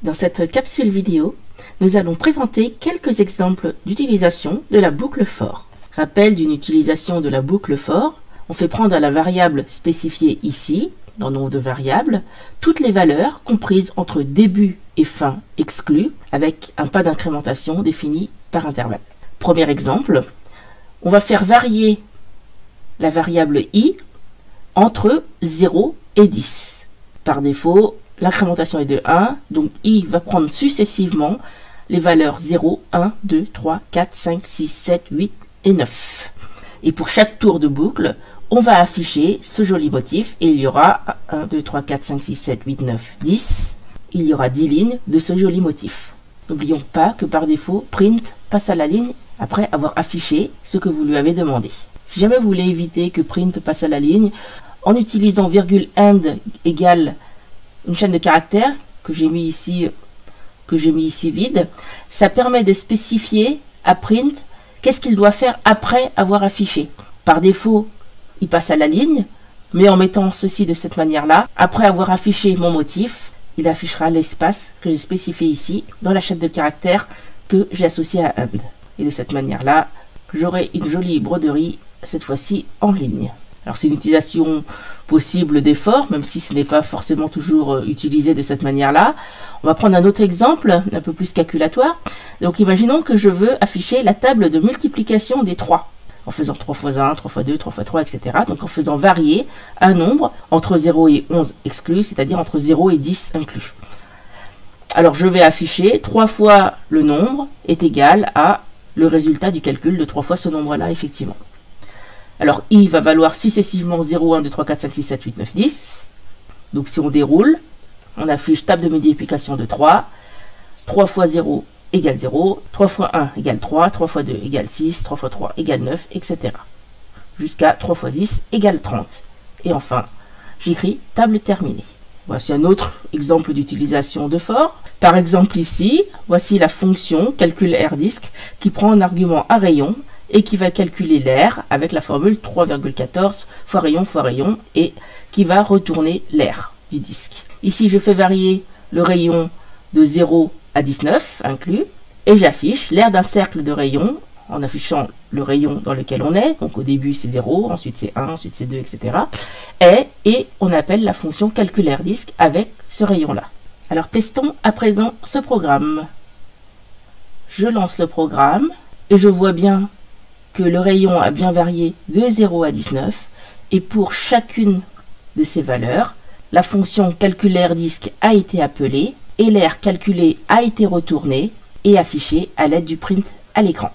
Dans cette capsule vidéo, nous allons présenter quelques exemples d'utilisation de la boucle for. Rappel d'une utilisation de la boucle for, on fait prendre à la variable spécifiée ici, dans nom de variable, toutes les valeurs comprises entre début et fin exclus, avec un pas d'incrémentation défini par intervalle. Premier exemple, on va faire varier la variable i entre 0 et 10. Par défaut, l'incrémentation est de 1, donc i va prendre successivement les valeurs 0, 1, 2, 3, 4, 5, 6, 7, 8 et 9. Et pour chaque tour de boucle, on va afficher ce joli motif et il y aura 1, 2, 3, 4, 5, 6, 7, 8, 9, 10. Il y aura 10 lignes de ce joli motif. N'oublions pas que par défaut, print passe à la ligne après avoir affiché ce que vous lui avez demandé. Si jamais vous voulez éviter que print passe à la ligne, en utilisant $end égale une chaîne de caractères que j'ai mis ici vide, ça permet de spécifier à print qu'est-ce qu'il doit faire après avoir affiché. Par défaut, il passe à la ligne, mais en mettant ceci de cette manière-là, après avoir affiché mon motif, il affichera l'espace que j'ai spécifié ici dans la chaîne de caractères que j'ai associée à end. Et de cette manière-là, j'aurai une jolie broderie, cette fois-ci en ligne. Alors c'est une utilisation possible des for, même si ce n'est pas forcément toujours utilisé de cette manière-là. On va prendre un autre exemple, un peu plus calculatoire. Donc imaginons que je veux afficher la table de multiplication des 3, en faisant 3 x 1, 3 x 2, 3 x 3, etc. Donc en faisant varier un nombre entre 0 et 11 exclus, c'est-à-dire entre 0 et 10 inclus. Alors je vais afficher 3 fois le nombre est égal à le résultat du calcul de 3 fois ce nombre-là, effectivement. Alors, i va valoir successivement 0, 1, 2, 3, 4, 5, 6, 7, 8, 9, 10. Donc, si on déroule, on affiche table de multiplication de 3. 3 fois 0 égale 0. 3 fois 1 égale 3. 3 fois 2 égale 6. 3 fois 3 égale 9, etc. Jusqu'à 3 fois 10 égale 30. Et enfin, j'écris table terminée. Voici un autre exemple d'utilisation de for. Par exemple ici, voici la fonction calcul air-disk qui prend un argument à rayon et qui va calculer l'air avec la formule 3,14 fois rayon et qui va retourner l'air du disque. Ici, je fais varier le rayon de 0 à 19 inclus et j'affiche l'air d'un cercle de rayon en affichant le rayon dans lequel on est. Donc au début c'est 0, ensuite c'est 1, ensuite c'est 2, etc. Et on appelle la fonction calcul air-disk avec ce rayon-là. Alors testons à présent ce programme. Je lance le programme et je vois bien que le rayon a bien varié de 0 à 19 et pour chacune de ces valeurs, la fonction calcul air-disk a été appelée et l'air calculé a été retourné et affiché à l'aide du print à l'écran.